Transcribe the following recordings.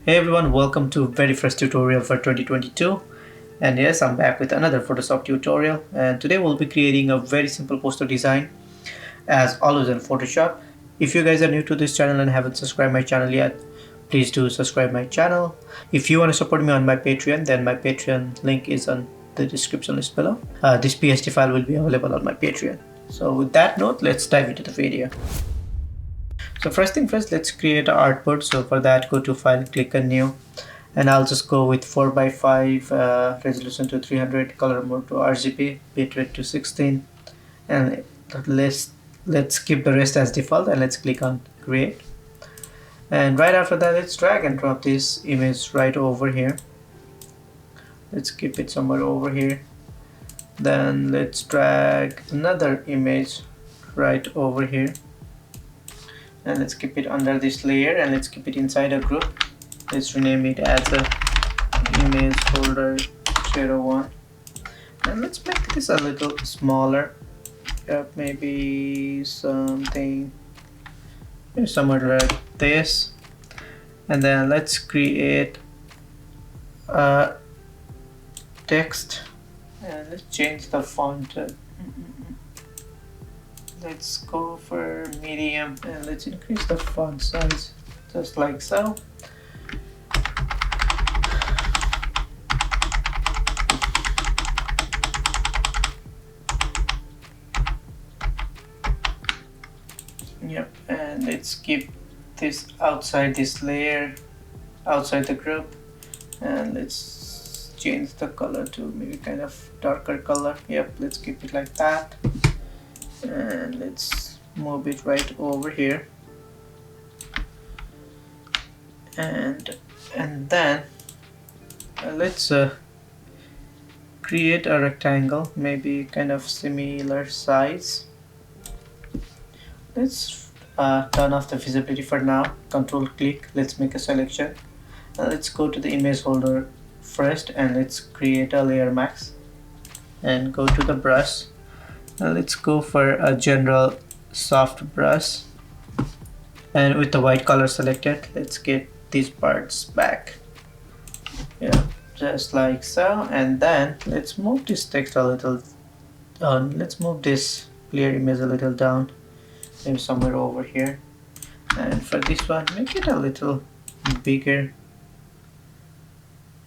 Hey everyone, welcome to very first tutorial for 2022. And yes, I'm back with another Photoshop tutorial, and today we'll be creating a very simple poster design as always in Photoshop. If you guys are new to this channel and haven't subscribed my channel yet, please do subscribe my channel. If you want to support me on my Patreon, then my Patreon link is on the description list below. This PSD file will be available on my Patreon. So with that note, let's dive into the video. So first thing first, let's create an artboard. So for that, go to file, click on new, and I'll just go with 4x5, resolution to 300, color mode to RGB, bitrate to 16, and let's keep the rest as default, and let's click on create. And right after that, let's drag and drop this image right over here. Let's keep it somewhere over here. Then let's drag another image right over here, and let's keep it under this layer, and let's keep it inside a group. Let's rename it as a image folder 01, and let's make this a little smaller. Maybe something somewhere like this. And then let's create a text, and let's change the font. Let's go for medium, and let's increase the font size just like so. Yep, and let's keep this outside this layer, outside the group, and let's change the color to maybe kind of darker color. Yep, let's keep it like that, and let's move it right over here, and then let's create a rectangle, maybe kind of similar size. Let's turn off the visibility for now. Control click, let's make a selection. Let's go to the image folder first, and let's create a layer mask, and go to the brush. Let's go for a general soft brush, and with the white color selected, let's get these parts back. Yeah, just like so. And then let's move this text a little down. Let's move this clear image a little down, maybe somewhere over here. And for this one, make it a little bigger.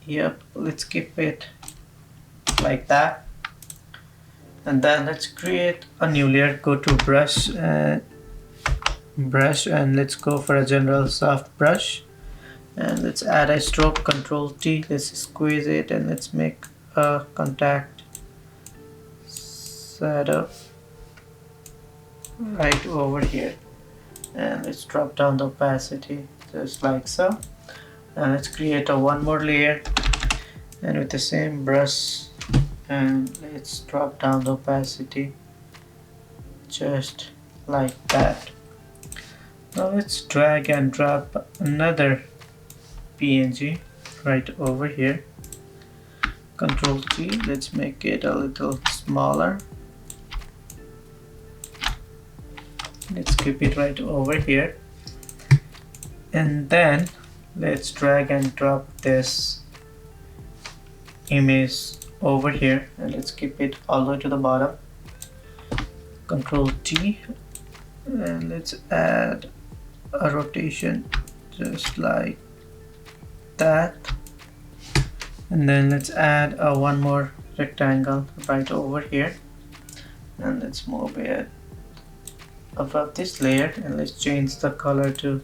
Yep, let's keep it like that. And then let's create a new layer. Go to brush, and let's go for a general soft brush, and let's add a stroke. Control T, let's squeeze it, and let's make a contact shadow right over here, and let's drop down the opacity just like so. And let's create a one more layer, and with the same brush, and let's drop down the opacity just like that. Now let's drag and drop another PNG right over here. Control T, let's make it a little smaller. Let's keep it right over here, and then let's drag and drop this image over here, and let's keep it all the way to the bottom. Control T, and let's add a rotation just like that, and then let's add a one more rectangle right over here, and let's move it above this layer, and let's change the color to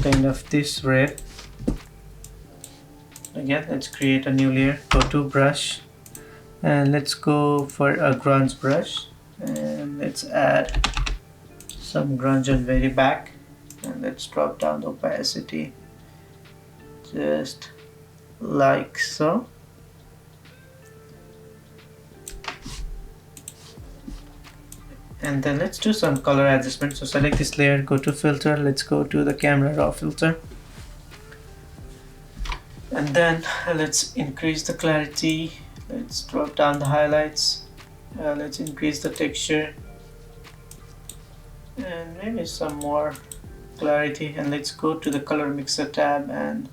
kind of this red. Again, let's create a new layer. Go to brush, and let's go for a grunge brush, and let's add some grunge on very back, and let's drop down the opacity just like so. And then let's do some color adjustment. So select this layer, go to filter, let's go to the camera raw filter, and then let's increase the clarity, let's drop down the highlights, let's increase the texture, and maybe some more clarity, and let's go to the color mixer tab and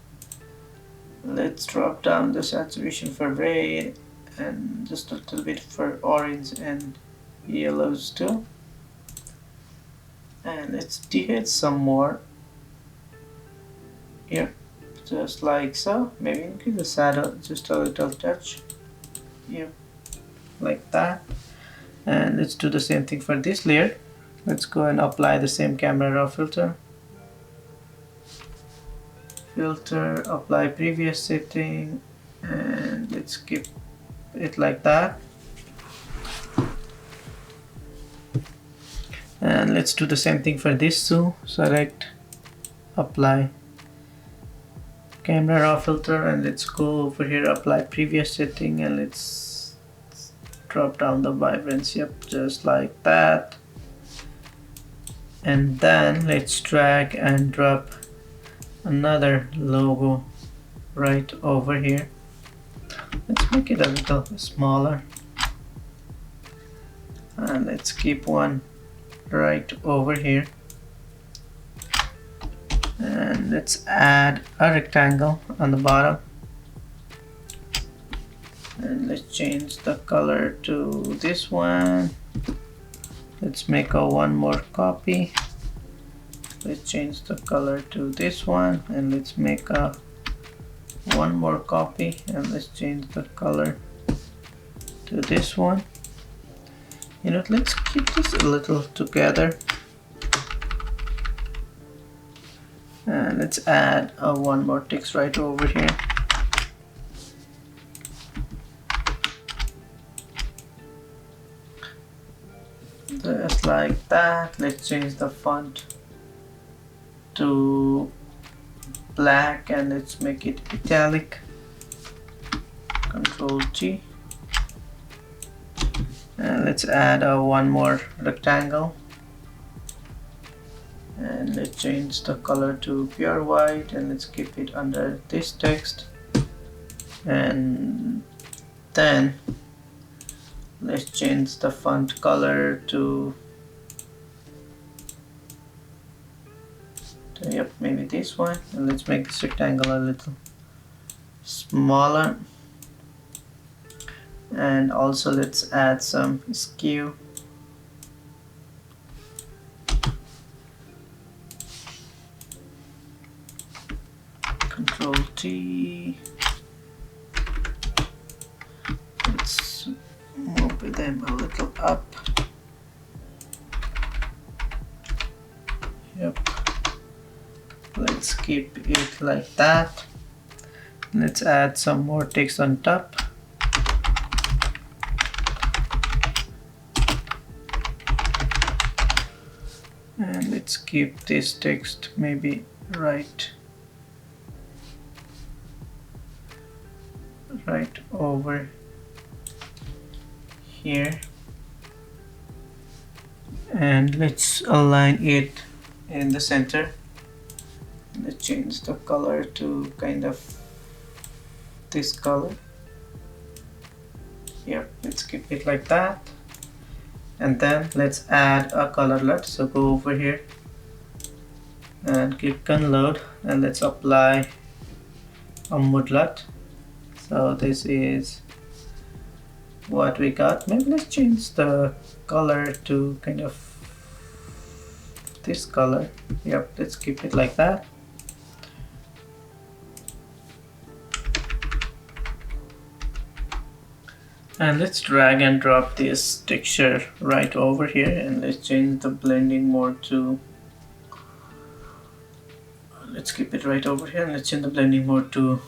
let's drop down the saturation for red and just a little bit for orange and yellows too. And let's dehead some more here, just like so. Maybe increase the shadow just a little touch here, like that. And let's do the same thing for this layer. Let's go and apply the same camera raw filter. Apply previous setting, and let's keep it like that. And let's do the same thing for this too. Select, apply camera raw filter, and let's go over here, apply previous setting, and let's drop down the vibrance. Yep, just like that. And then let's drag and drop another logo right over here. Let's make it a little smaller, and let's keep one right over here. And let's add a rectangle on the bottom, and let's change the color to this one. Let's make one more copy. Let's change the color to this one, and let's make one more copy, and let's change the color to this one. You know, let's keep this a little together, and let's add one more text right over here. Just like that. Let's change the font to black, and let's make it italic. Control T, and let's add one more rectangle, and let's change the color to pure white, and let's keep it under this text. And then let's change the font color to yep, maybe this one, and let's make this rectangle a little smaller. And also let's add some skew. Control T. Let's move them a little up. Yep. Let's keep it like that. Let's add some more text on top. And let's keep this text maybe right over here, and let's align it in the center. Let's change the color to kind of this color. Yep, let's keep it like that. And then let's add a color LUT. So go over here and click unload, and let's apply a mood LUT. So this is what we got. Maybe let's change the color to kind of this color. Yep, let's keep it like that. And let's drag and drop this texture right over here, and let's change the blending mode to, let's keep it right over here, and let's change the blending mode to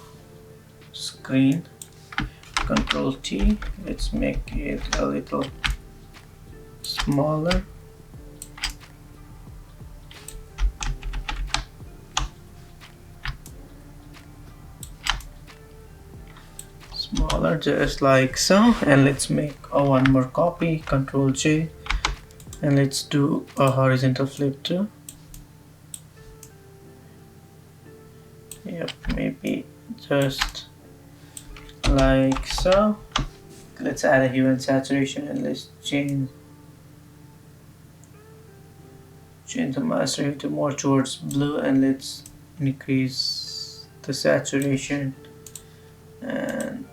screen. Control T, let's make it a little smaller. Smaller, just like so. And let's make one more copy. Control J, and let's do a horizontal flip too. Yep, maybe just like so. Let's add a hue and saturation, and let's change change the master hue to more towards blue, and let's increase the saturation, and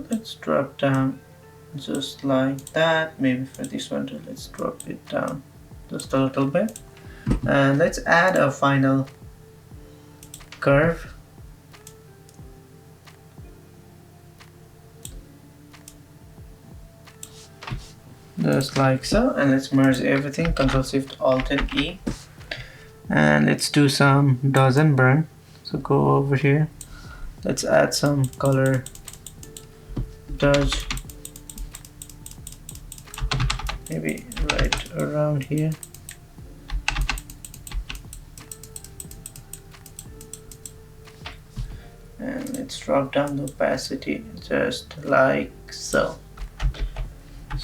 let's drop down just like that. Maybe for this one too, let's drop it down just a little bit, and let's add a final curve. Just like so, and let's merge everything. Ctrl Shift Alt and E, and let's do some dodge and burn. So go over here, let's add some color dodge, maybe right around here. And let's drop down the opacity just like so.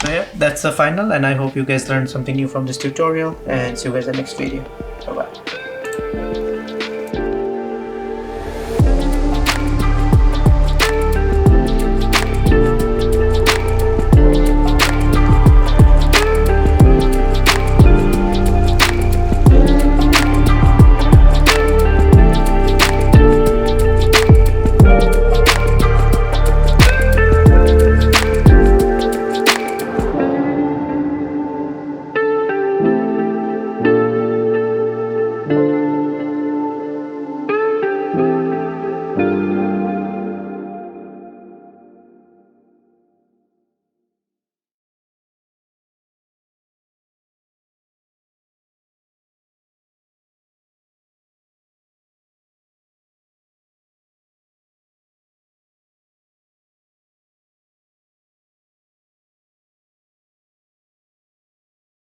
So yeah, that's the final, and I hope you guys learned something new from this tutorial, and see you guys in the next video.